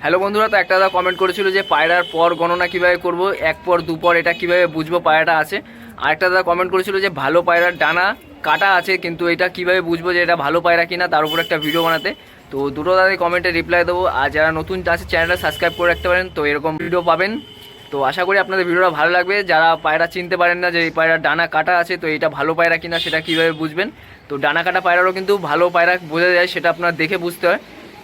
Hello বন্ধুরা, তো একটা দাদা কমেন্ট করেছিল যে পায়রার পর গণনা কীভাবে করব, এক পর দু পর এটা কীভাবে বুঝবো পায়রাটা আছে। আর একটা দাদা কমেন্ট করেছিল যে ভালো পায়রার ডানা কাটা আছে, কিন্তু এটা কীভাবে বুঝবো যে এটা ভালো পায়রা কিনা, তার উপর একটা ভিডিও বানাতে। তো দুটো দাদাই কমেন্টে রিপ্লাই দেবো। আর যারা নতুন আছে চ্যানেলটা সাবস্ক্রাইব করে রাখতে পারেন, তো এরকম ভিডিও পাবেন। তো আশা করি আপনাদের ভিডিওটা ভালো লাগবে। যারা পায়রা চিনতে পারেন না যে এই পায়রার ডানা কাটা আছে, তো এটা ভালো পায়রা কিনা সেটা কীভাবে বুঝবেন। তো ডানা কাটা পায়রারও কিন্তু ভালো পায়রা বোঝা যায়, সেটা আপনার দেখে বুঝতে হয়।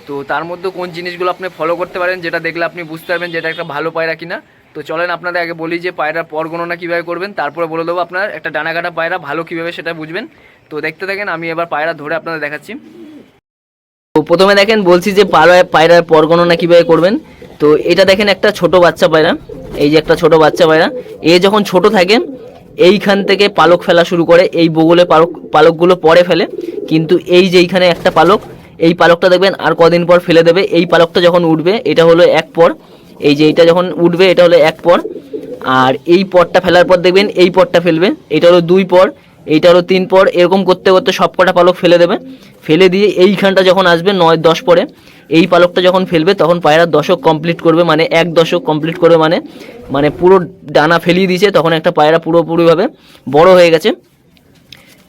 তো তার মধ্যে কোন জিনিসগুলো আপনি ফলো করতে পারেন, যেটা দেখলে আপনি বুঝতে পারবেন যে এটা একটা ভালো পায়রা কিনা। তো চলেন আপনাদের আগে বলি যে পায়রার পর গণনা কীভাবে করবেন, তারপরে বলে দেবো আপনার একটা ডানা কাটা পায়রা ভালো কীভাবে সেটা বুঝবেন। তো দেখতে থাকেন, আমি এবার পায়রা ধরে আপনাদের দেখাচ্ছি। তো প্রথমে দেখেন বলছি যে পায়রার পর গণনা কীভাবে করবেন। তো এটা দেখেন একটা ছোট বাচ্চা পায়রা, এই যে একটা ছোট বাচ্চা পায়রা। এ যখন ছোট থাকে এইখান থেকে পালক ফেলা শুরু করে, এই বগলে পালকগুলো পরে ফেলে, কিন্তু এই যে এইখানে একটা পালক, এই পালকটা দেখবেন আর কদিন পর ফেলে দেবে। এই পালকটা যখন উঠবে এটা হলো এক পর, এই যে এইটা যখন উঠবে এটা হলো এক পর। আর এই পরটা ফেলার পর দেখবেন এই পরটা ফেলবে, এটা হলো দুই পর, এইটা হলো তিন পর। এরকম করতে করতে সব কটা পালক ফেলে দেবে। ফেলে দিয়ে এইখানটা যখন আসবে 9-10 পরে, এই পালকটা যখন ফেলবে তখন পায়রা দশক কমপ্লিট করবে, মানে 1 দশক কমপ্লিট করবে, মানে পুরো ডানা ফেলিয়ে দিয়েছে, তখন একটা পায়রা পুরোপুরিভাবে বড় হয়ে গেছে।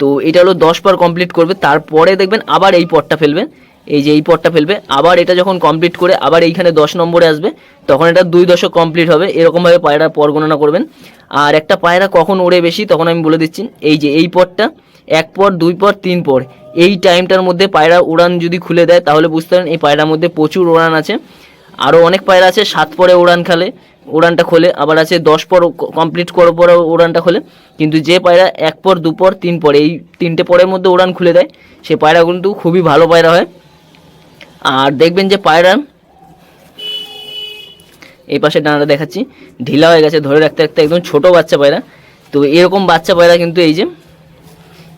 তো এটা হলো 10 পর কমপ্লিট করবে। তারপরে দেখবেন আবার এই পরটা ফেলবে, এই যে এই পরটা ফেলবে। আবার এটা যখন কমপ্লিট করে আবার এইখানে 10 নম্বরে আসবে, তখন এটা 2 দশক কমপ্লিট হবে। এরকমভাবে পায়রা পর গণনা করবেন। আর একটা পায়রা কখন ওড়ে বেশি তখন আমি বলে দিচ্ছি। এই যে এই পরটা, 1 পর 2 পর 3 পর, এই টাইমটার মধ্যে পায়রা উড়ান যদি খুলে দেয় তাহলে বুঝতে পারেন এই পায়রার মধ্যে প্রচুর উড়ান আছে। আরও অনেক পায়রা আছে 7 পরে উড়ানটা খোলে, আবার আছে 10 পর কমপ্লিট করার পরে উড়ানটা খোলে। কিন্তু যে পায়রা 1 পর 2 পর 3 পর এই 3টে পরের মধ্যে উড়ান খুলে দেয়, সে পায়রা কিন্তু খুবই ভালো পায়রা হয়। আর দেখবেন যে পায়রা এই পাশে ডানাটা দেখাচ্ছি, ঢিলা হয়ে গেছে, ধরে রাখতে রাখতে একদম ছোট বাচ্চা পায়রা। তো এরকম বাচ্চা পায়রা কিন্তু এই যে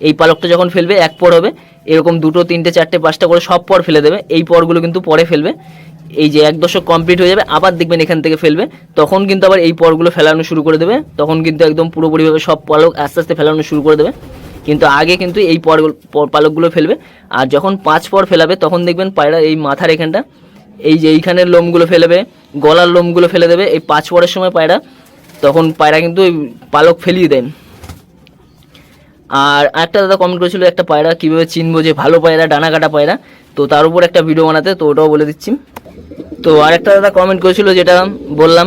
এই পালকটা যখন ফেলবে 1 পর হবে, এরকম 2, 3, 4, 5টা করে সব পর ফেলে দেবে। এই পরগুলো কিন্তু পরে ফেলবে। এই যে 1 দশক কমপ্লিট হয়ে যাবে, আবার দেখবেন এখান থেকে ফেলবে, তখন কিন্তু আবার এই পরগুলো ফেলানো শুরু করে দেবে। তখন কিন্তু একদম পুরোপুরিভাবে সব পালক আস্তে আস্তে ফেলানো শুরু করে দেবে। কিন্তু আগে কিন্তু এই পালকগুলো ফেলবে। আর যখন 5 পর ফেলাবে তখন দেখবেন পায়রা এই মাথার এখানটা, এই যে এইখানের লোমগুলো ফেলবে, গলার লোমগুলো ফেলে দেবে। এই 5 পরের সময় তখন পায়রা কিন্তু এই পালক ফেলিয়ে দেয়। আর একটা দাদা কমেন্ট করেছিল একটা পায়রা কীভাবে চিনবো যে ভালো পায়রা ডানা কাটা পায়রা, তো তার উপর একটা ভিডিও বানাতে, তো ওটাও বলে দিচ্ছি। তো আরেকটা দাদা কমেন্ট করেছিল যেটা বললাম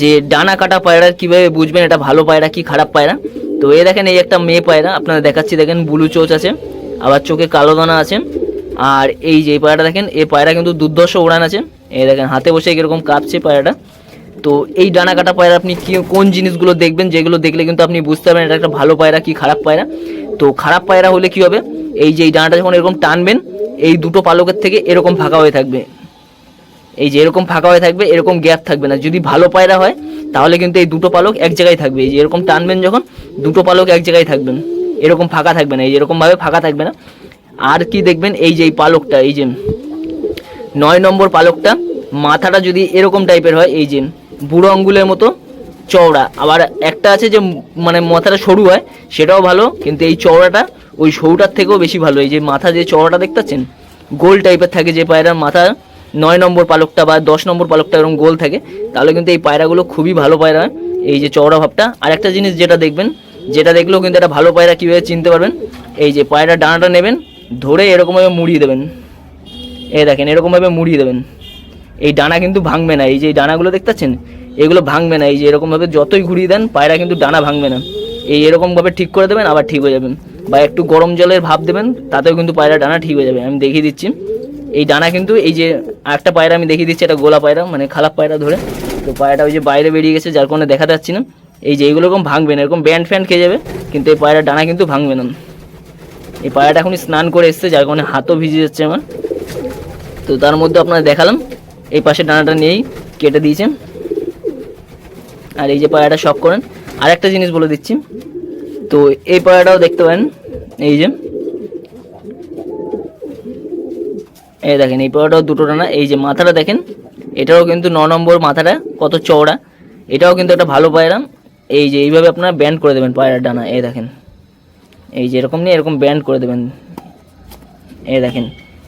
যে ডানা কাটা পায়রা কীভাবে বুঝবেন এটা ভালো পায়রা কি খারাপ পায়রা। তো এই দেখেন এই একটা মেয়ে পায়রা আপনারা দেখাচ্ছি, দেখেন ব্লু চোচ আছে, আবার চোখে কালো দানা আছে। আর এই যে পায়রাটা দেখেন, এই পায়রা কিন্তু দুর্ধর্ষ উড়ান আছে। এই দেখেন হাতে বসে কীরকম কাঁপছে পায়রাটা। তো এই ডানা কাটা পায়রা আপনি কোন জিনিসগুলো দেখবেন, যেগুলো দেখলে কিন্তু আপনি বুঝতে পারবেন এটা একটা ভালো পায়রা কি খারাপ পায়রা। তো খারাপ পায়রা হলে কি হবে, এই যে এই ডানাটা যখন এরকম টানবেন, এই দুটো পালকের থেকে এরকম ফাঁকা হয়ে থাকবে, এই যে এরকম ফাঁকা হয়ে থাকবে, এরকম গ্যাপ থাকবে না। যদি ভালো পায়রা হয় তাহলে কিন্তু এই দুটো পালক এক জায়গায় থাকবে, এই যে এরকম টানবেন যখন দুটো পালক এক জায়গায় থাকবেন, এরকম ফাঁকা থাকবে না, এই যে এরকমভাবে ফাঁকা থাকবে না। আর কি দেখবেন, এই যে এই পালকটা, এই যে 9 নম্বর পালকটা, মাথাটা যদি এরকম টাইপের হয়, এই যে বুড়ো আঙ্গুলের মতো চওড়া। আবার একটা আছে যে মানে মাথাটা সরু হয়, সেটাও ভালো, কিন্তু এই চওড়াটা ওই সরুটার থেকেও বেশি ভালো। এই যে মাথা যে চওড়াটা দেখতে পাচ্ছেন, গোল টাইপের থাকে যে পায়রার মাথা, 9 নম্বর পালকটা বা 10 নম্বর পালকটা এরকম গোল থাকে, তাহলে কিন্তু এই পায়রাগুলো খুবই ভালো পায়রা হয়, এই যে চওড়া ভাবটা। আর একটা জিনিস যেটা দেখবেন, যেটা দেখলেও কিন্তু এটা ভালো পায়রা কীভাবে চিনতে পারবেন, এই যে পায়রার ডানাটা নেবেন, ধরে এরকমভাবে মুড়িয়ে দেবেন, এই দেখেন এরকমভাবে মুড়িয়ে দেবেন। এই ডানা কিন্তু ভাঙবে না, এই যে এই ডানাগুলো দেখতে পাচ্ছেন এগুলো ভাঙবে না। এই যে এরকমভাবে যতই ঘুরিয়ে দেন পায়রা কিন্তু ডানা ভাঙবে না। এই এরকমভাবে ঠিক করে দেবেন, আবার ঠিক হয়ে যাবেন। বা একটু গরম জলের ভাপ দেবেন, তাতেও কিন্তু পায়রা ডানা ঠিক হয়ে যাবে। আমি দেখিয়ে দিচ্ছি এই ডানা কিন্তু, এই যে আরেকটা পায়রা আমি দেখিয়ে দিচ্ছি, এটা গোলা পায়রা মানে খারাপ পায়রা ধরে। তো পায়রাটা ওই যে বাইরে বেরিয়ে গেছে, যার কারণে দেখাতে যাচ্ছি না। এই যে এইগুলো এরকম ভাঙবে না, এরকম ব্যান্ড ফ্যান্ড খেয়ে যাবে, কিন্তু এই পায়রার ডানা কিন্তু ভাঙবে না। এই পায়রাটা এখনই স্নান করে এসছে, যার কারণে হাতও ভিজে যাচ্ছে আমার। তো তার মধ্যে আপনারা দেখালাম, এই পাশে ডানাটা নিয়েই কেটে দিয়েছে। আর এই যে পায়রাটা শখ করেন। আর একটা জিনিস বলে দিচ্ছি, তো এই পায়রাটাও দেখতে পারেন, এই যে এই দেখেন এই পায়রাটাও দুটো ডানা। এই যে মাথাটা দেখেন, এটাও কিন্তু 9 নম্বর মাথাটা কত চওড়া, এটাও কিন্তু একটা ভালো পায়রা। এই যে এইভাবে আপনারা ব্যান্ড করে দেবেন পায়রার ডানা, এই দেখেন এই যে এরকম নিয়ে এরকম ব্যান্ড করে দেবেন, এই দেখেন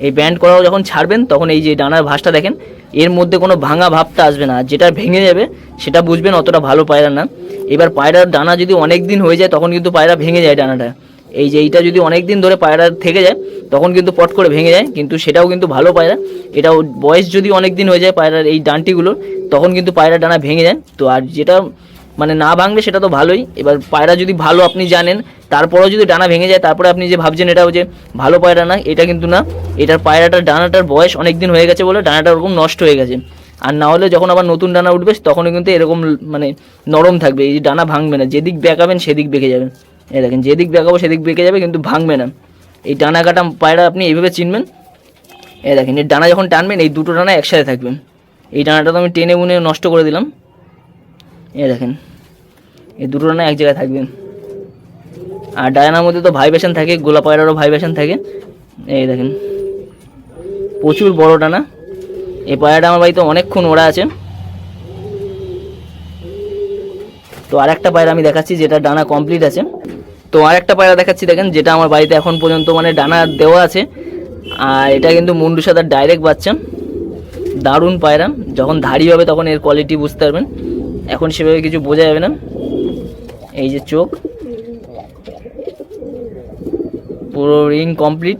এই ব্যান্ড করাও যখন ছাড়বেন তখন এই যে ডানার ভাঁজটা দেখেন, এর মধ্যে কোনো ভাঙা ভাবটা আসবে না, যেটা ভেঙে যাবে সেটা বুঝবেন অতটা ভালো পায়রা না। এবার পায়রার ডানা যদি অনেক দিন হয়ে যায় তখন কিন্তু পায়রা ভেঙে যায় ডানাটা। এই যে এইটা যদি অনেক দিন ধরে পায়রা থেকে যায় তখন কিন্তু পট করে ভেঙে যায়, কিন্তু সেটাও কিন্তু ভালো পায়রা। এটাও বয়স যদি অনেক দিন হয়ে যায় পায়রার এই ডানটিগুলোর তখন কিন্তু পায়রার ডানা ভেঙে যায়। তো আর যেটা মানে না ভাঙলে সেটা তো ভালোই। এবার পায়রা যদি ভালো আপনি জানেন তারপরেও যদি ডানা ভেঙে যায় তারপরে আপনি যে ভাবছেন এটাও যে ভালো পায়রা না, এটা কিন্তু না। এটার পায়রাটার ডানাটার বয়স অনেক দিন হয়ে গেছে বলে ডানাটা ওরকম নষ্ট হয়ে গেছে। আর না হলে যখন আবার নতুন ডানা উঠবে তখনও কিন্তু এরকম মানে নরম থাকবে, এই যে ডানা ভাঙবে না, যেদিক বেঁকাবেন সেদিক বেঁকে যাবে। এই দেখেন যেদিক বেঁকাবো সেদিক বেঁকে যাবে কিন্তু ভাঙবে না। এই ডানা কাটা পায়রা আপনি এইভাবে চিনবেন। এই দেখেন এর ডানা যখন টানবেন এই দুটো ডানা একসাথে থাকবে। এই ডানাটা তো আমি টেনে মুনে নষ্ট করে দিলাম। এই দেখেন এই দুটো ডানা এক জায়গায় থাকবে। আর ডানার মধ্যে তো ভাইব্রেশন থাকে, গোলা পায়রারও ভাইব্রেশন থাকে। এই দেখেন প্রচুর বড় ডানা। এই পায়রাটা আমার বাড়িতে অনেকক্ষণ ওড়া আছে। তো আরেকটা পায়রা আমি দেখাচ্ছি যেটা ডানা কমপ্লিট আছে। তো আরেকটা পায়রা দেখাচ্ছি দেখেন, যেটা আমার বাড়িতে এখন পর্যন্ত মানে ডানা দেওয়া আছে। আর এটা কিন্তু মুন্ডু সাদার ডাইরেক্ট বাচ্চা, দারুণ পায়রা। যখন ধাড়ি হবে তখন এর কোয়ালিটি বুঝতে পারবেন, এখন সেভাবে কিছু বোঝা যাবে না। এই যে চোখ পুরো রিং কমপ্লিট।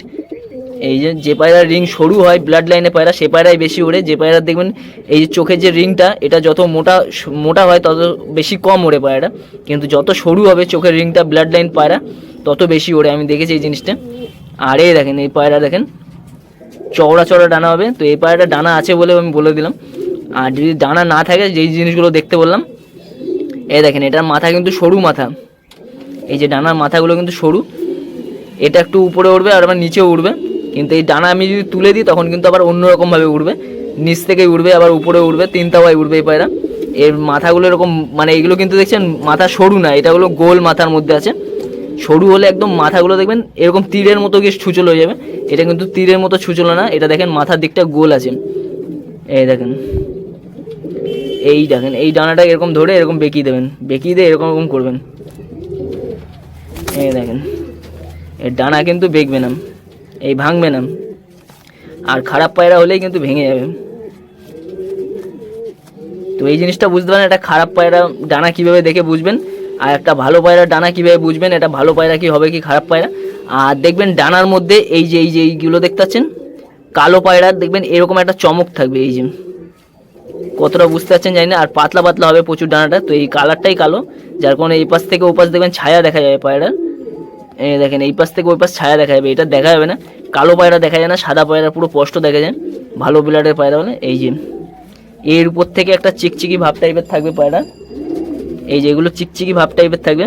এই যে পায়রার রিং সরু হয় ব্লাড লাইনে পায়রা সে পায়রাই বেশি ওড়ে। যে পায়রা দেখবেন এই যে চোখের যে রিংটা এটা যত মোটা হয় তত বেশি কম ওড়ে পায়রাটা, কিন্তু যত সরু হবে চোখের রিংটা ব্লাড লাইন পায়রা তত বেশি ওড়ে, আমি দেখেছি এই জিনিসটা। আর এই দেখেন এই পায়রা দেখেন চওড়া চওড়া ডানা হবে। তো এই পায়রাটা ডানা আছে বলে আমি বলে দিলাম। আর যদি ডানা না থাকে যেই জিনিসগুলো দেখতে বললাম, এই দেখেন এটার মাথা কিন্তু সরু মাথা। এই যে ডানার মাথাগুলো কিন্তু সরু, এটা একটু উপরে উঠবে আর আবার নিচেও উঠবে। কিন্তু এই ডানা আমি যদি তুলে দিই তখন কিন্তু আবার অন্যরকমভাবে উঠবে, নিচ থেকেই উঠবে আবার উপরে উঠবে, তিন তাওয়ায় উঠবে এই পায়রা। এর মাথাগুলো এরকম মানে এইগুলো কিন্তু দেখছেন মাথা সরু না, এটা হলো গোল মাথার মধ্যে আছে। সরু হলে একদম মাথাগুলো দেখবেন এরকম তীরের মতো গিয়ে ছুচল হয়ে যাবে, এটা কিন্তু তীরের মতো ছুচল না, এটা দেখেন মাথার দিকটা গোল আছে। এই দেখেন এই ডানাটা এরকম ধরে এরকম বেঁকিয়ে দেবেন, বেঁকিয়ে দিয়ে এরকম এরকম করবেন। এই দেখেন এর ডানা কিন্তু বেঁকবে না, এই ভাঙবে না। আর খারাপ পায়রা হলেই কিন্তু ভেঙে যাবে। তো এই জিনিসটা বুঝতে পারেন এটা খারাপ পায়রা ডানা কিভাবে দেখে বুঝবেন, আর একটা ভালো পায়রার ডানা কিভাবে বুঝবেন এটা ভালো পায়রা কি হবে কি খারাপ পায়রা। আর দেখবেন ডানার মধ্যে এই যে এইগুলো দেখতে পাচ্ছেন কালো পায়রার দেখবেন এরকম একটা চমক থাকবে, এই যে কতটা বুঝতে পারছেন জানি না। আর পাতলা পাতলা হবে প্রচুর ডানাটা, তো এই কালারটাই কালো, যার কারণে এই পাশ থেকে ও পাশ দেখবেন ছায়া দেখা যাবে পায়রার। এই দেখেন এই পাশ থেকে ওই পাশ ছায়া দেখা যাবে, এটা দেখা যাবে না। কালো পায়রা দেখা যায় না, সাদা পায়রা পুরো স্পষ্ট দেখা যায় ভালো ব্লাডের পায়রা বলে। এই যে এর উপর থেকে একটা চিকচিকি ভাব টাইপের থাকবে পায়রা, এই যে এগুলো চিকচিকি ভাব টাইপের থাকবে।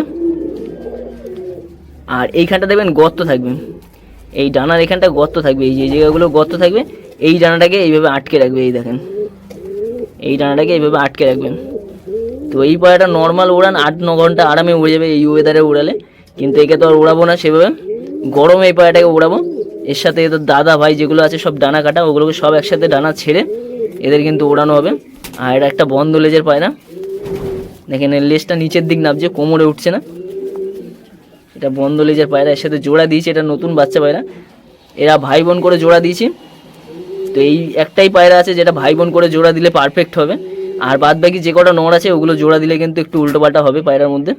আর এইখানটা দেখবেন গর্ত থাকবে, এই ডানার এখানটা গর্ত থাকবে, এই যে জায়গাগুলো গর্ত থাকবে। এই ডানাটাকে এইভাবে আটকে রাখবে, এই দেখেন এই ডানাটাকে এইভাবে আটকে রাখবেন। তো এই পায়রাটা নর্মাল ওড়ান 8-9 ঘন্টা আরামে উড়ে যাবে এই ওয়েদারে উড়ালে, কিন্তু একে তো আর উড়াবো না সেভাবে, গরমে এই পায়রাটাকে উড়াবো। এর সাথে এদের দাদা ভাই যেগুলো আছে সব ডানা কাটা, ওগুলোকে সব একসাথে ডানা ছেড়ে এদের কিন্তু ওড়ানো হবে। আর এটা একটা বন্ধ লেজের পায়রা, দেখেন এর লেজটা নিচের দিক নামছে, কোমরে উঠছে না, এটা বন্ধ লেজের পায়রা। এর সাথে জোড়া দিয়েছি, এটা নতুন বাচ্চা পায়রা, এরা ভাই বোন করে জোড়া দিয়েছি। তো এই একটাই পায়রা আছে যেটা ভাই বোন করে জোড়া দিলে পারফেক্ট হবে, আর বাদ বাকি যে কটা নড় আছে ওগুলো জোড়া দিলে কিন্তু একটু উল্টোপাল্টা হবে পায়রার মধ্যে।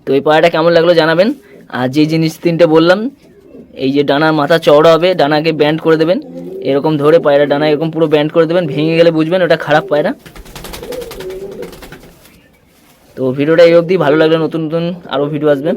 তো এই পায়রাটা কেমন লাগলো জানাবেন। আর যে জিনিস তিনটে বললাম, এই যে ডানার মাথা চওড়া হবে, ডানাকে ব্যান্ড করে দেবেন এরকম ধরে, পায়রা ডানা এরকম পুরো ব্যান্ড করে দেবেন, ভেঙে গেলে বুঝবেন ওটা খারাপ পায়রা। তো ভিডিওটা এই অবধি, ভালো লাগলে নতুন নতুন আরও ভিডিও আসবে।